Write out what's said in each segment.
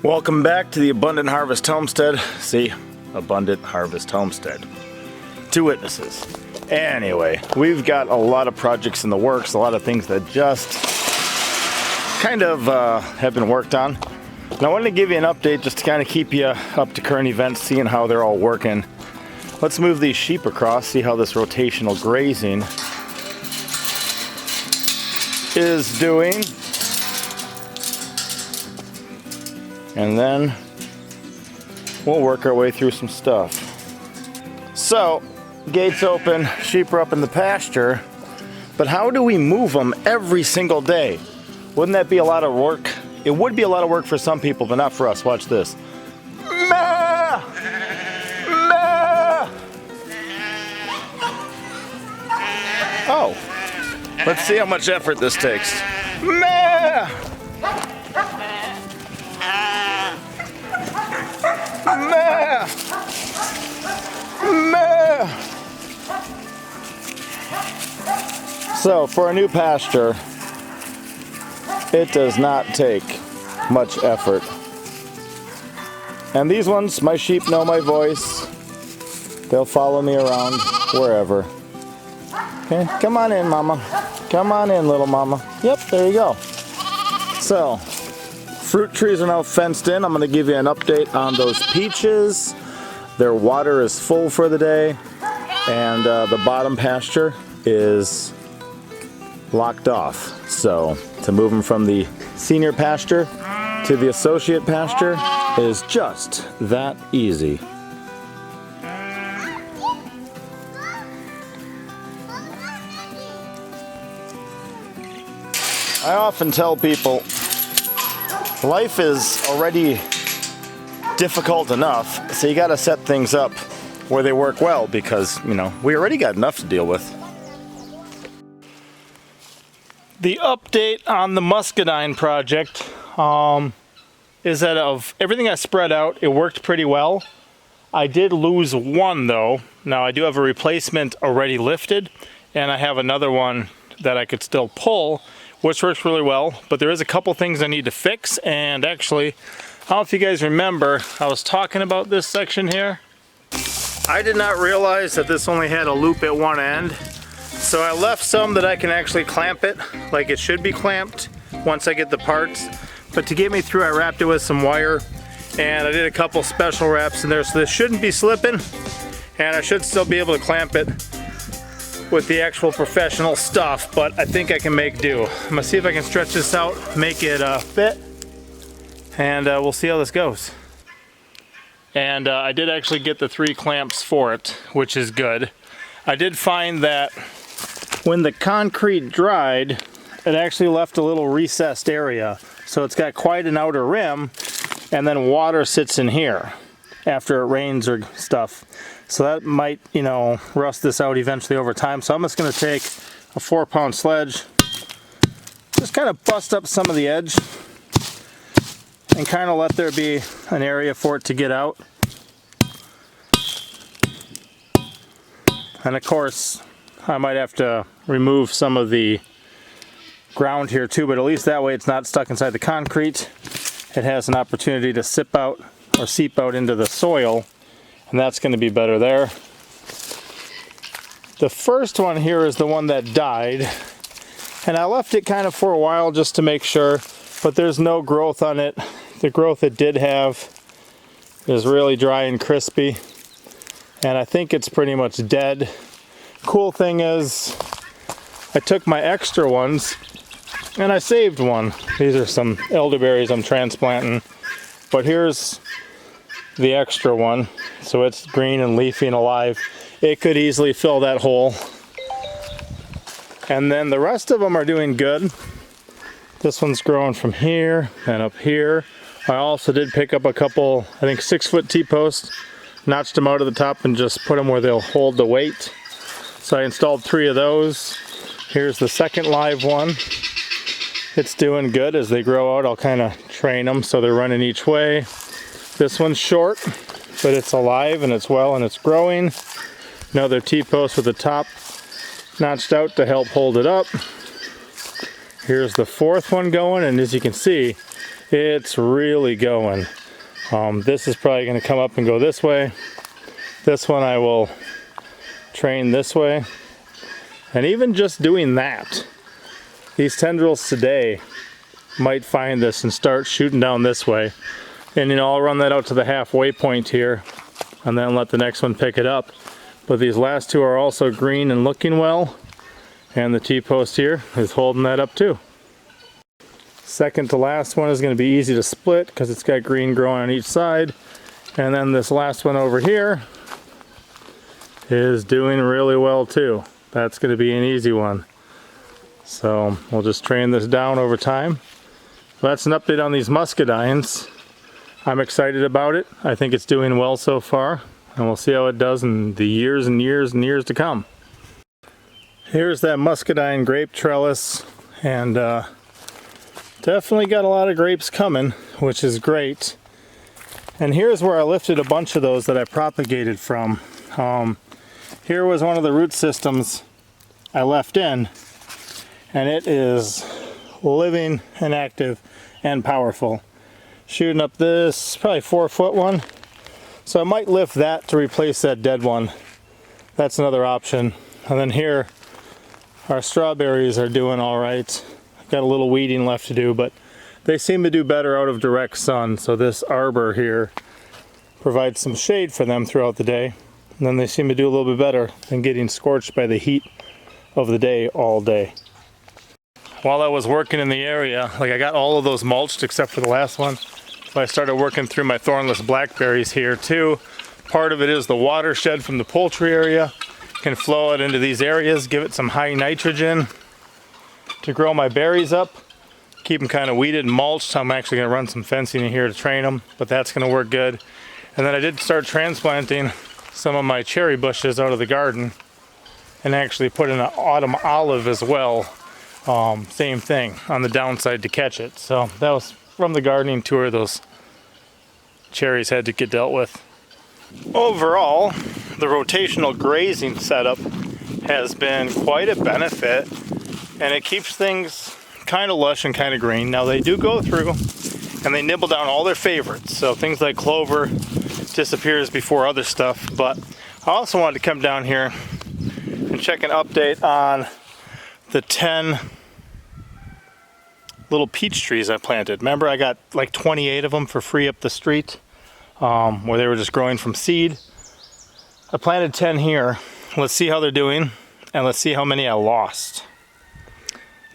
Welcome back to the Abundant Harvest Homestead. See, Abundant Harvest Homestead. 2 witnesses. Anyway, we've got a lot of projects in the works, a lot of things that just kind of have been worked on. And I wanted to give you an update just to kind of keep you up to current events, seeing how they're all working. Let's move these sheep across, see how this rotational grazing is doing. And then we'll work our way through some stuff. So, gates open, sheep are up in the pasture, but how do we move them every single day? Wouldn't that be a lot of work? It would be a lot of work for some people, but not for us. Watch this. Maa! Maa! Oh, let's see how much effort this takes. Maa! Maa! Maa! So for a new pasture, it does not take much effort. And these ones, my sheep know my voice. They'll follow me around wherever. Okay, come on in, mama. Come on in, little mama. Yep, there you go. So, fruit trees are now fenced in. I'm going to give you an update on those peaches. Their water is full for the day, and the bottom pasture is locked off. So to move them from the senior pasture to the associate pasture is just that easy. I often tell people life is already difficult enough, so you got to set things up where they work well, because, you know, we already got enough to deal with. The update on the muscadine project is that of everything I spread out, it worked pretty well. I did lose one though. Now I do have a replacement already lifted, and I have another one that I could still pull, which works really well, but there is a couple things I need to fix. And actually, I don't know if you guys remember, I was talking about this section here. I did not realize that this only had a loop at one end, so I left some that I can actually clamp it like it should be clamped once I get the parts. But to get me through, I wrapped it with some wire, and I did a couple special wraps in there, so this shouldn't be slipping, and I should still be able to clamp it with the actual professional stuff, but I think I can make do. I'm gonna see if I can stretch this out, make it fit, and we'll see how this goes. And I did actually get the 3 clamps for it, which is good. I did find that when the concrete dried, it actually left a little recessed area. So it's got quite an outer rim, and then water sits in here after it rains or stuff. So that might, you know, rust this out eventually over time. So I'm just gonna take a 4-pound sledge, just kind of bust up some of the edge, and kind of let there be an area for it to get out. And of course, I might have to remove some of the ground here too, but at least that way it's not stuck inside the concrete. It has an opportunity to seep out into the soil, and that's going to be better there. The first one here is the one that died, and I left it kind of for a while just to make sure, but there's no growth on it. The growth it did have is really dry and crispy, and I think it's pretty much dead. Cool thing is, I took my extra ones and I saved one. These are some elderberries I'm transplanting, but here's the extra one. So it's green and leafy and alive. It could easily fill that hole. And then the rest of them are doing good. This one's growing from here and up here. I also did pick up a couple, I think 6-foot T-posts, notched them out of the top and just put them where they'll hold the weight. So I installed 3 of those. Here's the second live one. It's doing good. As they grow out, I'll kind of train them so they're running each way. This one's short, but it's alive and it's well and it's growing. Another T-post with the top notched out to help hold it up. Here's the 4th one going, and as you can see, It's really going. This is probably going to come up and go this way. This one I will train this way. And even just doing that, these tendrils today might find this and start shooting down this way. And you know, I'll run that out to the halfway point here and then let the next one pick it up. But these last two are also green and looking well. And the T-post here is holding that up too. Second to last one is going to be easy to split because it's got green growing on each side. And then this last one over here is doing really well too. That's going to be an easy one. So we'll just train this down over time. Well, that's an update on these muscadines. I'm excited about it. I think it's doing well so far. And we'll see how it does in the years and years and years to come. Here's that muscadine grape trellis, and definitely got a lot of grapes coming, which is great. And here's where I lifted a bunch of those that I propagated from. Here was one of the root systems I left in, and it is living and active and powerful. Shooting up this probably 4-foot one. So I might lift that to replace that dead one. That's another option. And then here, our strawberries are doing all right. Got a little weeding left to do, but they seem to do better out of direct sun. So this arbor here provides some shade for them throughout the day. And then they seem to do a little bit better than getting scorched by the heat of the day all day. While I was working in the area, like I got all of those mulched except for the last one. So I started working through my thornless blackberries here too. Part of it is the watershed from the poultry area. Can flow it into these areas, give it some high nitrogen to grow my berries up. Keep them kind of weeded and mulched. So I'm actually going to run some fencing in here to train them, but that's going to work good. And then I did start transplanting some of my cherry bushes out of the garden and actually put in an autumn olive as well. Same thing on the downside to catch it. So that was from the gardening tour. Those cherries had to get dealt with. Overall, the rotational grazing setup has been quite a benefit, and it keeps things kind of lush and kind of green. Now they do go through and they nibble down all their favorites, so things like clover disappears before other stuff. But I also wanted to come down here and check an update on the 10 little peach trees I planted. Remember, I got like 28 of them for free up the street. Where they were just growing from seed. I planted 10 here. Let's see how they're doing, and let's see how many I lost.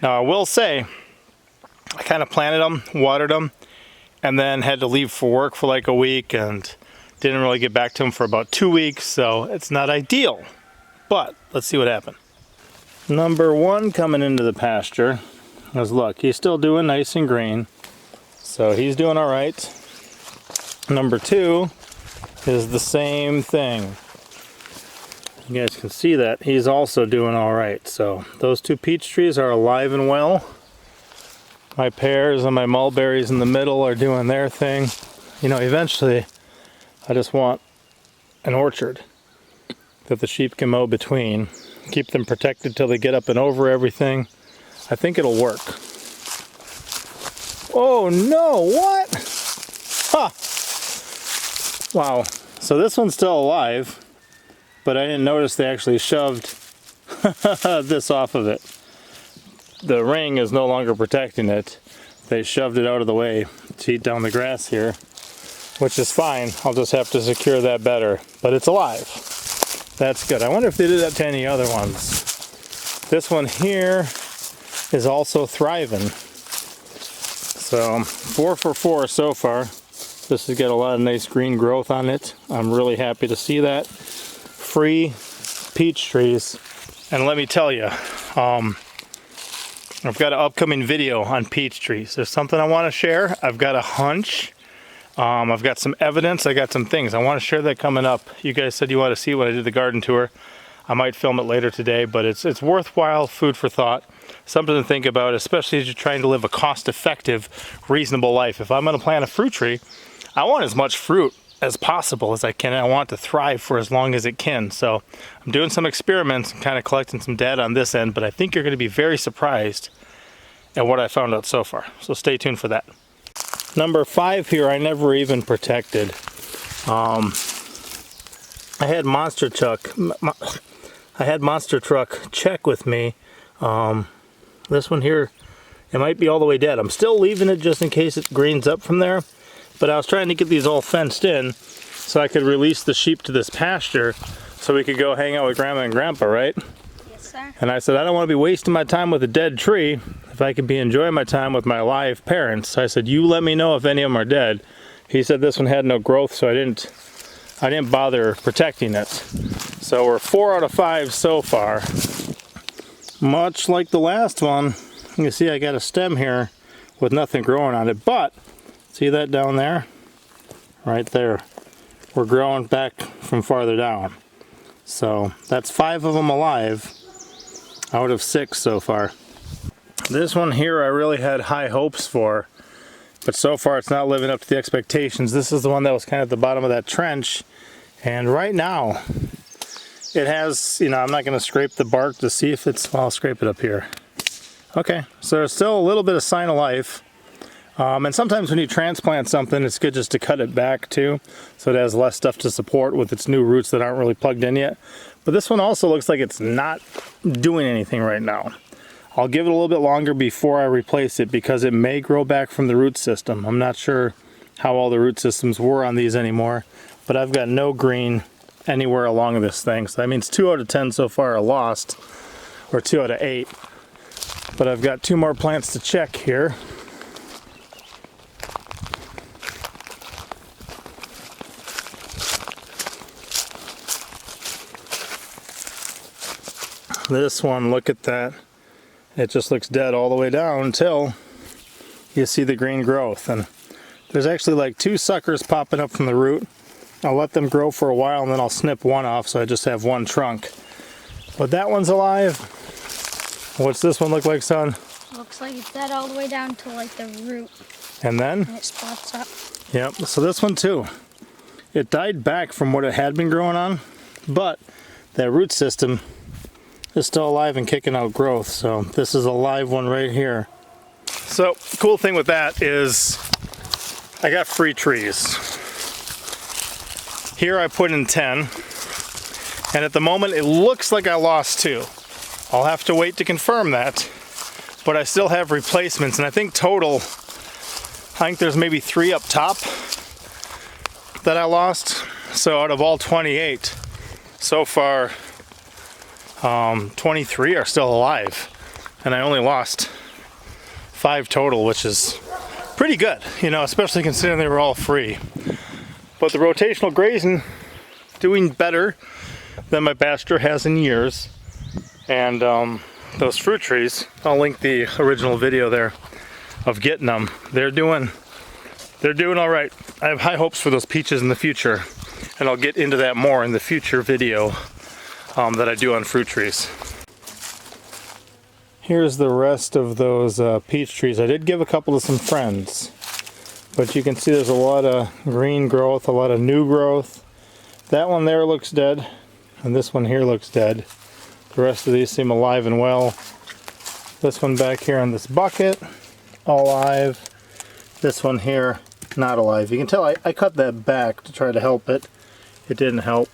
Now I will say, I kind of planted them, watered them, and then had to leave for work for like a week and didn't really get back to them for about 2 weeks, so it's not ideal. But let's see what happened. Number one coming into the pasture. Because look, he's still doing nice and green, so he's doing all right. Number two is the same thing. You guys can see that he's also doing all right. So those two peach trees are alive and well. My pears and my mulberries in the middle are doing their thing. You know, eventually I just want an orchard that the sheep can mow between. Keep them protected till they get up and over everything. I think it'll work. Oh no, what? Huh. Wow, so this one's still alive, but I didn't notice they actually shoved this off of it. The ring is no longer protecting it. They shoved it out of the way to eat down the grass here, which is fine. I'll just have to secure that better, but it's alive. That's good. I wonder if they did that to any other ones. This one here is also thriving. So 4 for 4 so far. This has got a lot of nice green growth on it. I'm really happy to see that. Free peach trees. And let me tell you, I've got an upcoming video on peach trees. There's something I want to share. I've got a hunch. I've got some evidence. I got some things. I want to share that coming up. You guys said you want to see when I did the garden tour. I might film it later today, but it's worthwhile food for thought. Something to think about, especially as you're trying to live a cost-effective, reasonable life. If I'm going to plant a fruit tree, I want as much fruit as possible as I can. I want it to thrive for as long as it can. So I'm doing some experiments and kind of collecting some data on this end, but I think you're going to be very surprised at what I found out so far. So stay tuned for that. Number 5 here, I never even protected. I had Monster Truck check with me. This one here, it might be all the way dead. I'm still leaving it just in case it greens up from there. But I was trying to get these all fenced in so I could release the sheep to this pasture so we could go hang out with Grandma and Grandpa, right? Yes, sir. And I said, I don't want to be wasting my time with a dead tree if I could be enjoying my time with my live parents. So I said, you let me know if any of them are dead. He said this one had no growth, so I didn't bother protecting it. So we're 4 out of 5 so far. Much like the last one, you can see I got a stem here with nothing growing on it, but see that down there? Right there. We're growing back from farther down. So that's 5 of them alive out of 6 so far. This one here I really had high hopes for, but so far it's not living up to the expectations. This is the one that was kind of at the bottom of that trench, and right now it has, I'm not going to scrape the bark to see if it's, well, I'll scrape it up here. Okay, so there's still a little bit of sign of life. And sometimes when you transplant something, it's good just to cut it back too, so it has less stuff to support with its new roots that aren't really plugged in yet. But this one also looks like it's not doing anything right now. I'll give it a little bit longer before I replace it because it may grow back from the root system. I'm not sure how all the root systems were on these anymore, but I've got no green anywhere along this thing. So that means 2 out of 10 so far are lost, or 2 out of 8. But I've got 2 more plants to check here. This one, look at that. It just looks dead all the way down until you see the green growth. And there's actually like 2 suckers popping up from the root. I'll let them grow for a while and then I'll snip one off so I just have 1 trunk. But that one's alive. What's this one look like, son? Looks like it's dead all the way down to like the root. And then? And it spots up. Yep, so this one too. It died back from what it had been growing on, but that root system is still alive and kicking out growth. So this is a live one right here. So cool thing with that is I got free trees. Here I put in 10, and at the moment it looks like I lost 2. I'll have to wait to confirm that, but I still have replacements, and I think total, I think there's maybe 3 up top that I lost. So out of all 28, so far 23 are still alive, and I only lost 5 total, which is pretty good, especially considering they were all free. But the rotational grazing doing better than my pasture has in years. And those fruit trees, I'll link the original video there of getting them. They're doing all right. I have high hopes for those peaches in the future, and I'll get into that more in the future video that I do on fruit trees. Here's the rest of those peach trees. I did give a couple to some friends, but you can see there's a lot of green growth, a lot of new growth. That one there looks dead, and this one here looks dead. The rest of these seem alive and well. This one back here in this bucket, alive. This one here, not alive. You can tell I cut that back to try to help it. It didn't help.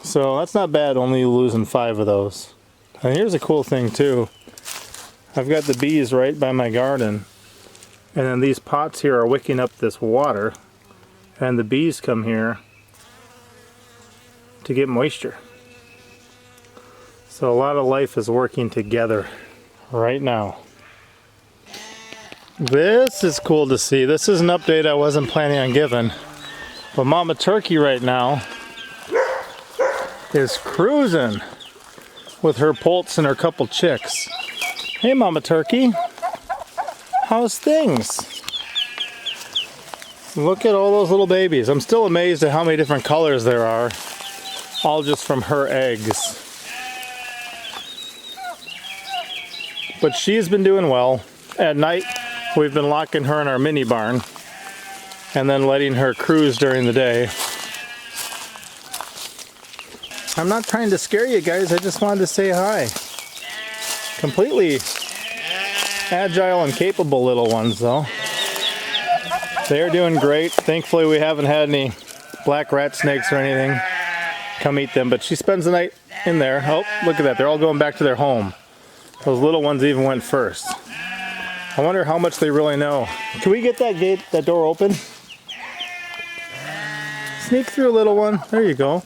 So that's not bad, only losing 5 of those. And here's a cool thing too. I've got the bees right by my garden, and then these pots here are wicking up this water, and the bees come here to get moisture. So a lot of life is working together right now. This is cool to see. This is an update I wasn't planning on giving, but Mama Turkey right now is cruising with her poults and her couple chicks. Hey Mama Turkey, how's things? Look at all those little babies. I'm still amazed at how many different colors there are, all just from her eggs. But she's been doing well. At night, we've been locking her in our mini barn and then letting her cruise during the day. I'm not trying to scare you guys, I just wanted to say hi. Completely agile and capable little ones though. They're doing great. Thankfully, we haven't had any black rat snakes or anything come eat them, but she spends the night in there. Oh, look at that. They're all going back to their home. Those little ones even went first. I wonder how much they really know. Can we get that door open? Sneak through, little one. There you go.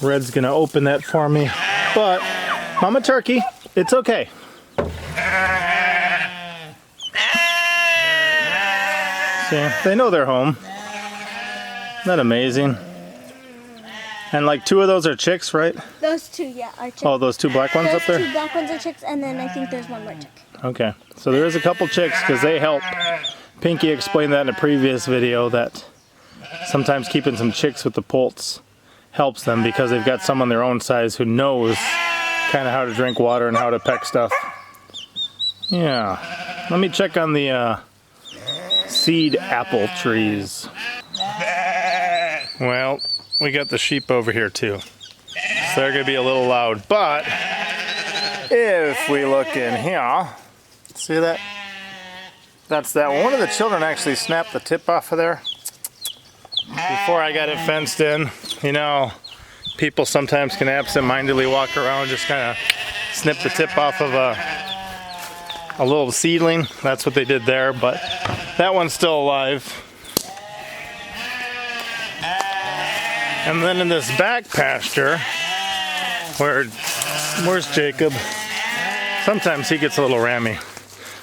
Red's gonna open that for me. But, Mama Turkey, it's okay. See, they know they're home. Isn't that amazing? And like 2 of those are chicks, right? Those 2, yeah, are chicks. Oh, those 2 black ones Those up there? 2 black ones are chicks, and then I think there's 1 more chick. Okay, so there is a couple chicks because they help. Pinky explained that in a previous video that sometimes keeping some chicks with the poults helps them because they've got some on their own size who knows kind of how to drink water and how to peck stuff. Yeah, let me check on the seed apple trees. Well, we got the sheep over here too, so they're gonna be a little loud, but if we look in here, see that? That's that one. One of the children actually snapped the tip off of there before I got it fenced in. You know, people sometimes can absent-mindedly walk around, just kind of snip the tip off of a little seedling. That's what they did there, but that one's still alive. And then in this back pasture, where's Jacob? Sometimes he gets a little rammy,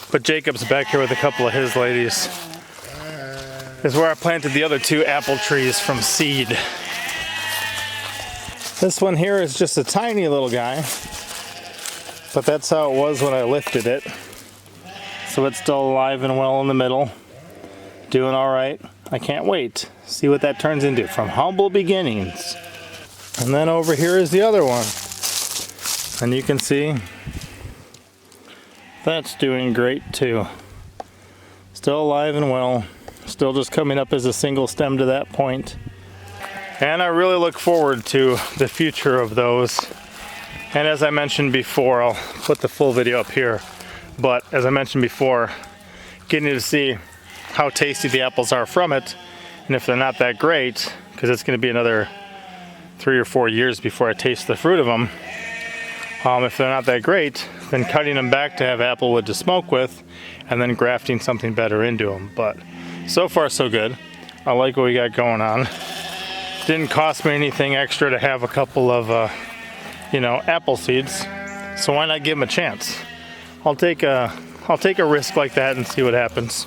but Jacob's back here with a couple of his ladies. Is where I planted the other 2 apple trees from seed. This one here is just a tiny little guy, but that's how it was when I lifted it. So it's still alive and well in the middle, doing all right. I can't wait. See what that turns into from humble beginnings. And then over here is the other one. And you can see that's doing great too. Still alive and well. Still just coming up as a single stem to that point. And I really look forward to the future of those. And as I mentioned before, I'll put the full video up here. But as I mentioned before, getting to see how tasty the apples are from it, and if they're not that great, because it's going to be another 3 or 4 years before I taste the fruit of them. If they're not that great, then cutting them back to have apple wood to smoke with, and then grafting something better into them. But so far so good. I like what we got going on. Didn't cost me anything extra to have a couple of, apple seeds. So why not give them a chance? I'll take a risk like that and see what happens.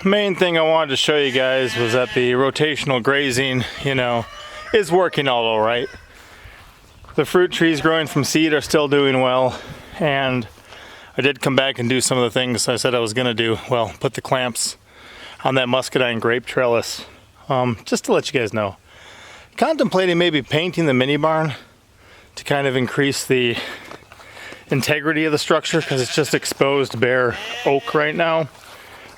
Main thing I wanted to show you guys was that the rotational grazing, is working all right. The fruit trees growing from seed are still doing well, and I did come back and do some of the things I said I was gonna do. Well, put the clamps on that muscadine grape trellis. Just to let you guys know. Contemplating maybe painting the mini barn to kind of increase the integrity of the structure because it's just exposed bare oak right now.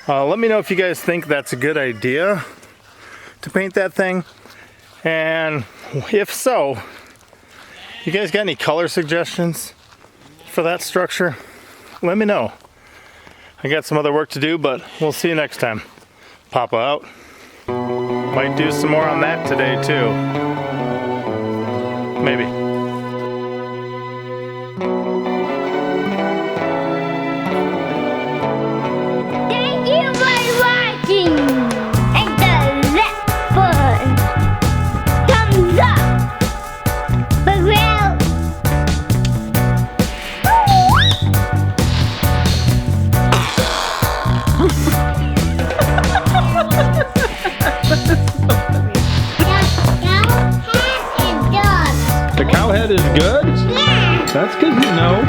Let me know if you guys think that's a good idea to paint that thing, and if so, you guys got any color suggestions for that structure? Let me know. I got some other work to do, but we'll see you next time. Papa out. Might do some more on that today too. Maybe. Thank you for watching, and the left button, thumbs up, but well, The cow head is good? yeah. That's good to know.